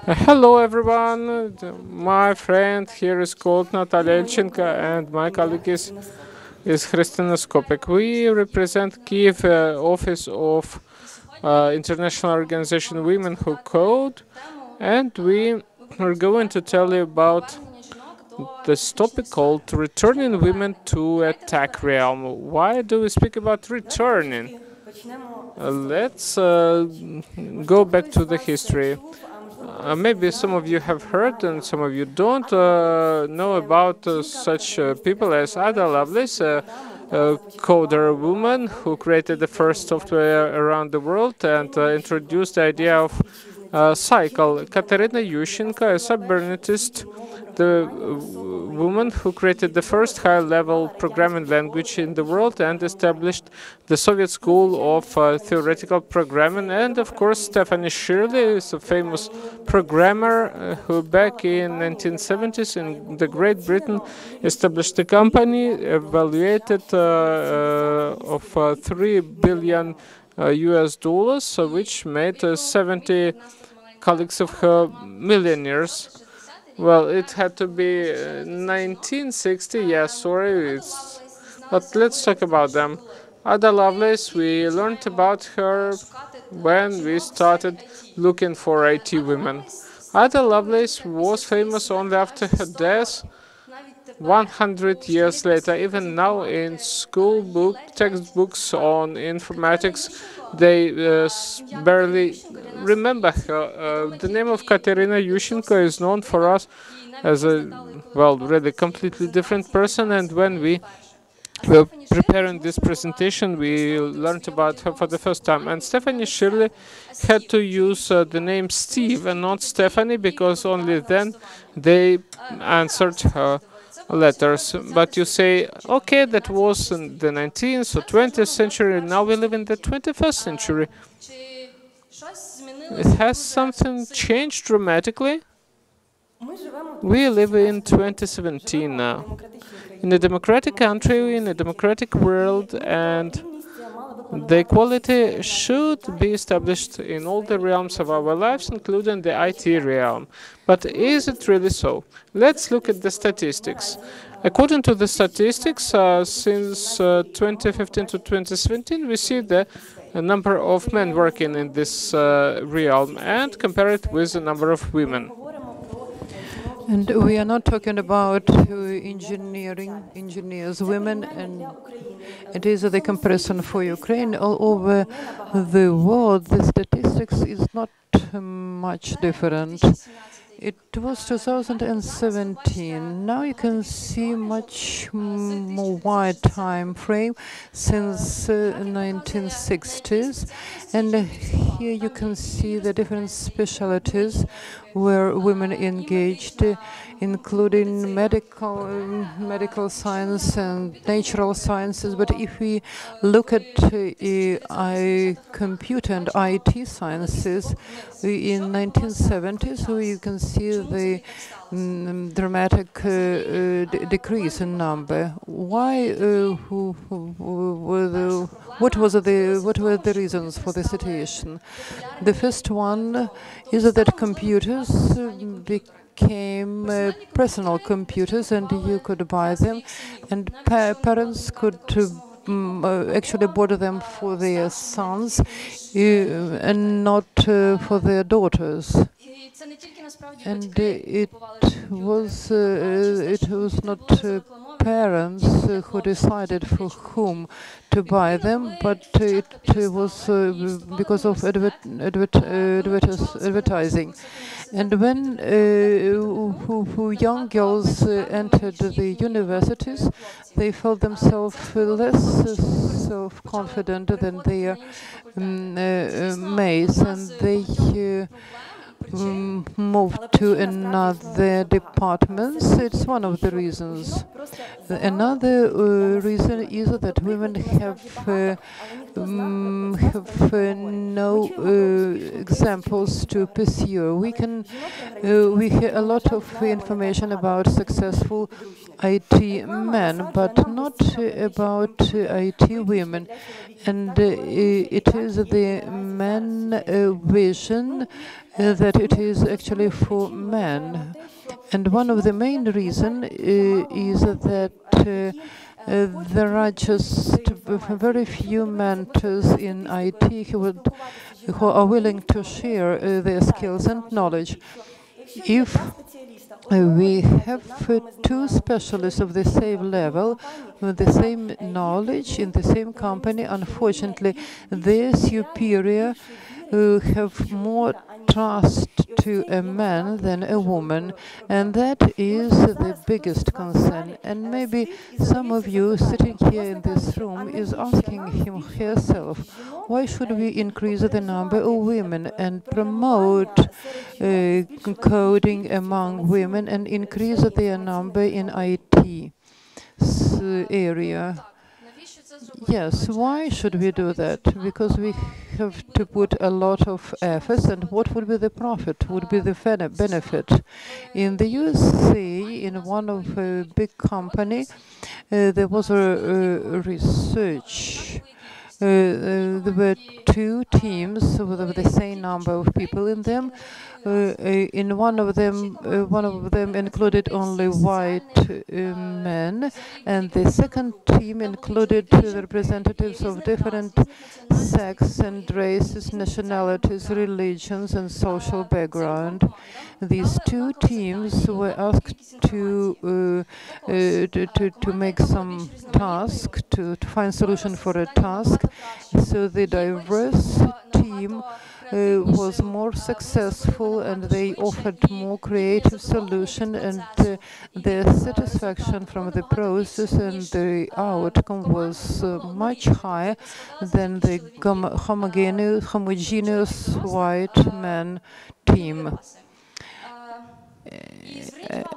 Hello everyone, my friend here is called Nataliia Ilchenko and my colleague is Krystyna Skopyk. We represent Kiev office of International Organization Women Who Code, and we are going to tell you about this topic called returning women to attack realm. Why do we speak about returning? Let's go back to the history. Maybe some of you have heard and some of you don't know about such people as Ada Lovelace, a coder woman who created the first software around the world and introduced the idea of cycle. Katerina Yushchenko, a cybernetist, the woman who created the first high-level programming language in the world and established the Soviet School of Theoretical Programming. And of course, Stephanie Shirley is a famous programmer who back in 1970s in the Great Britain established a company evaluated of 3 billion US dollars, which made 70 colleagues of her millionaires. Well, it had to be 1960. Yeah, sorry, but let's talk about them. Ada Lovelace, we learned about her when we started looking for IT women. Ada Lovelace was famous only after her death. 100 years later, even now in school textbooks on informatics, they barely remember her. The name of Katerina Yushchenko is known for us as a, well, really completely different person, and when we were preparing this presentation, we learned about her for the first time. And Stephanie Shirley had to use the name Steve and not Stephanie because only then they answered her letters. But you say, okay, that was in the 19th or 20th century, now we live in the 21st century. Has something changed dramatically? We live in 2017 now. In a democratic country, in a democratic world, and the equality should be established in all the realms of our lives, including the IT realm. But is it really so? Let's look at the statistics. According to the statistics, since 2015 to 2017, we see the number of men working in this realm and compare it with the number of women. And we are not talking about engineers, women, and it is the comparison for Ukraine. All over the world, the statistics is not much different. It was 2017. Now you can see much more wide time frame since 1960s, and here you can see the different specialties where women engaged, including medical science and natural sciences. But if we look at computer and IT sciences, in 1970s, you can see the dramatic decrease in number. Why? What were the reasons for the situation? The first one is that computers became personal computers, and you could buy them, and parents could actually bought them for their sons and not for their daughters. And it was not parents who decided for whom to buy them, but it was because of advertising. And when young girls entered the universities, they felt themselves less self-confident than their mates, and they moved to another departments. It's one of the reasons. Another reason is that women have no examples to pursue. We hear a lot of information about successful IT men, but not about IT women. And it is the man vision that it is actually for men. And one of the main reasons is that there are just very few mentors in IT who are willing to share their skills and knowledge. If we have two specialists of the same level, with the same knowledge in the same company, unfortunately, their superior have more trust to a man than a woman, and that is the biggest concern. And maybe some of you sitting here in this room is asking him herself, why should we increase the number of women and promote coding among women and increase their number in IT area? Yes, why should we do that? Because we have to put a lot of efforts, and what would be the profit, would be the benefit? In the USA, in one of a big company, there was a research. There were two teams with the same number of people in them. In one of them included only white men, and the second team included representatives of different sects and races, nationalities, religions, and social background. These two teams were asked to make some task, to find solution for a task. So the diverse team was more successful, and they offered more creative solution, and their satisfaction from the process and the outcome was much higher than the homogeneous white man team.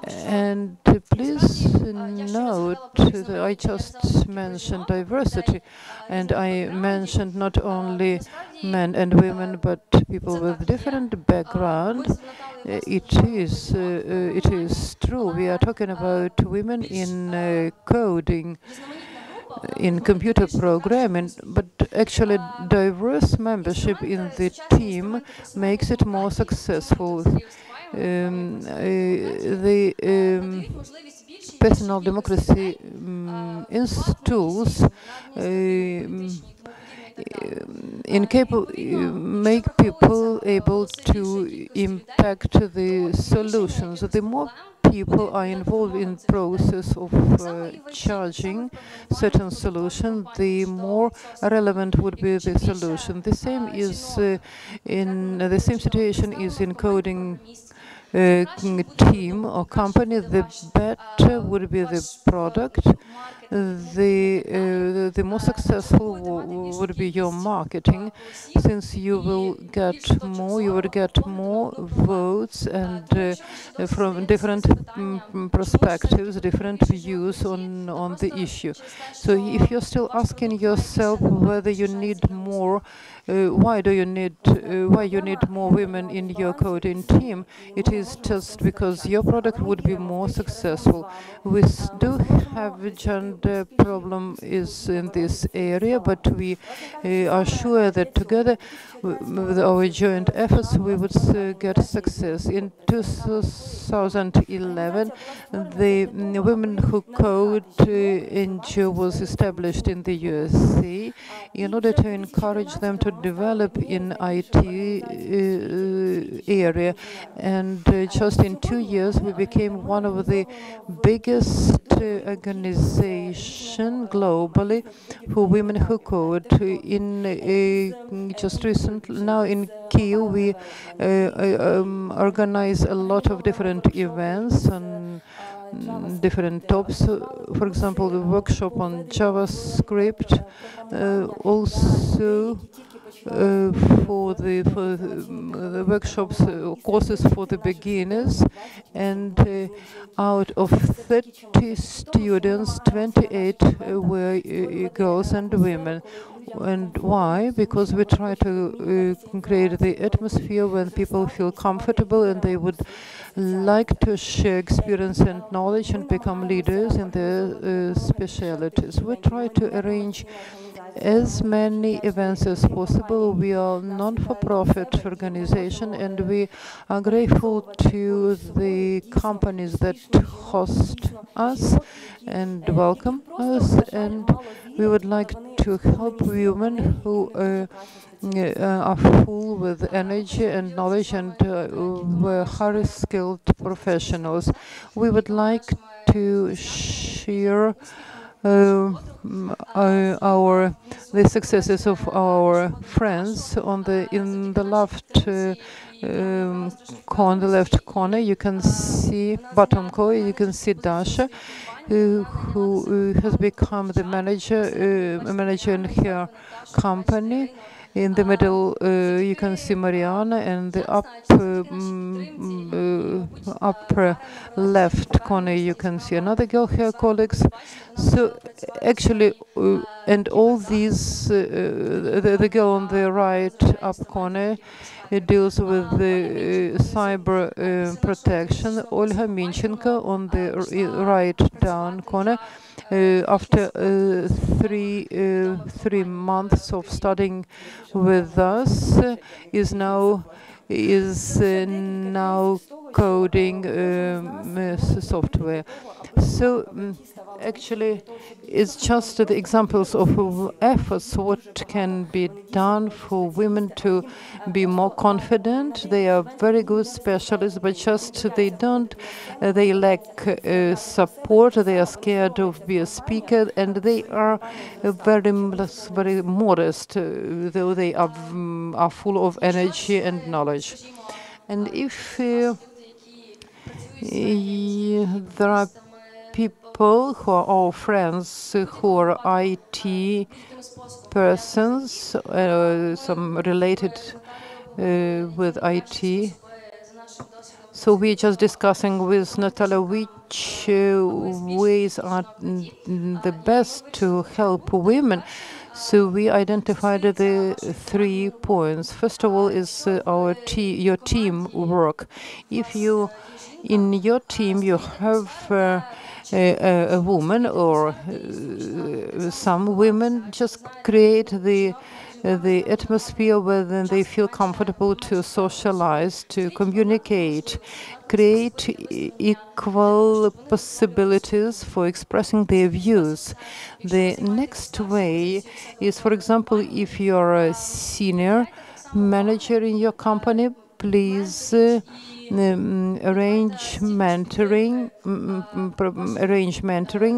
And please note that I just mentioned diversity, and I mentioned not only men and women, but people with different background. It is true. We are talking about women in coding, in computer programming, but actually diverse membership in the team makes it more successful. The personal democracy tools make people able to impact the solutions. The more people are involved in process of charging certain solution, the more relevant would be the solution. The same is the same situation is in coding team or company. The better would be the product, the more successful would be your marketing, since you will get more votes and from different perspectives, different views on the issue. So if you're still asking yourself whether you need more, why you need more women in your coding team, it is just because your product would be more successful. We do have a gender problem is in this area, but we are sure that together with our joint efforts we would get success. In 2011, the Women Who Code NGO was established in the USA in order to encourage them to develop in IT area, and just in 2 years we became one of the biggest organization globally for women who code. In just recently, now in Kyiv, we organize a lot of different events on different topics. For example, the workshop on JavaScript, also for the workshops, courses for the beginners, and out of 30 students, 28 were girls and women. And why? Because we try to create the atmosphere when people feel comfortable and they would like to share experience and knowledge and become leaders in their specialities. We try to arrange as many events as possible. We are non-for-profit organization, and we are grateful to the companies that host us and welcome us, and we would like to help women who are full with energy and knowledge and were highly skilled professionals. We would like to share the successes of our friends in the left corner, the left corner. You can see bottom corner. You can see Dasha, who has become the manager in her company. In the middle, you can see Mariana, and the upper left corner, you can see another girl, her colleagues. So actually, and all these, the girl on the right up corner, it deals with the cyber protection. Olga Minchenko on the right down corner. After 3 months of studying with us, is now coding software. So actually, it's just the examples of efforts what can be done for women to be more confident. They are very good specialists, but just they lack support. They are scared of being a speaker, and they are very modest, though they are full of energy and knowledge. And if there are people who are our friends who are IT persons, some related with IT. So we're just discussing with Nataliia which ways are the best to help women. So we identified the 3 points. First of all is your team work. If you in your team you have a woman or some women, just create the atmosphere where then they feel comfortable to socialize, to communicate, create equal possibilities for expressing their views. The next way is, for example, if you're a senior manager in your company, please arrange mentoring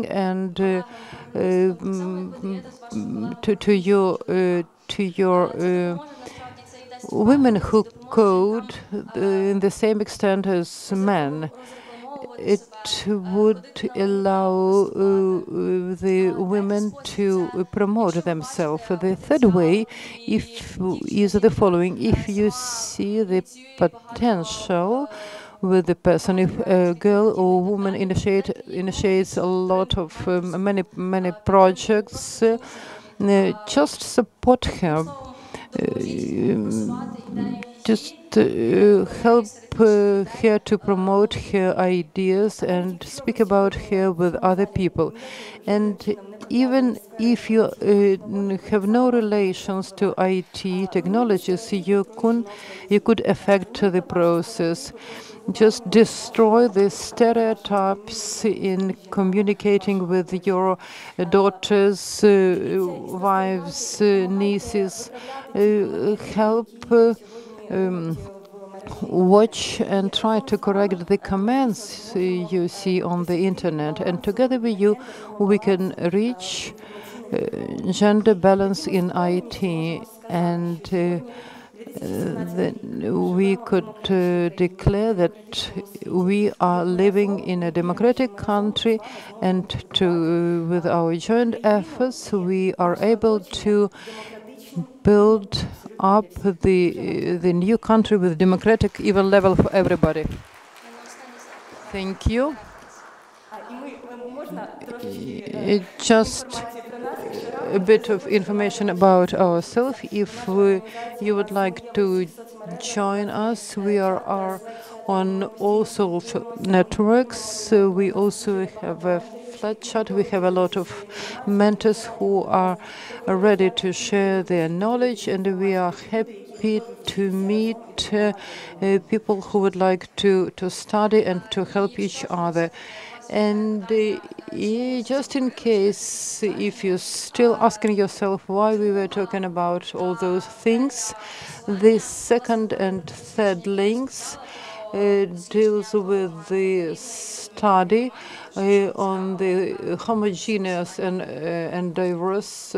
and to your women who code in the same extent as men. It would allow the women to promote themselves. The third way is the following: if you see the potential with the person, if a girl or woman initiates a lot of many projects, just support her. Just help her to promote her ideas and speak about her with other people. And even if you have no relations to IT technologies, you could affect the process. Just destroy the stereotypes in communicating with your daughters, wives, nieces. Help watch and try to correct the comments you see on the internet, and together with you we can reach gender balance in IT, and then we could declare that we are living in a democratic country, and with our joint efforts we are able to build up the new country with democratic even level for everybody. Thank you. Just a bit of information about ourselves. If you would like to join us, we are on all social networks. We also have a flat chat. We have a lot of mentors who are ready to share their knowledge, and we are happy to meet people who would like to study and to help each other. And just in case, if you're still asking yourself why we were talking about all those things, the second and third links deals with the study on the homogeneous and diverse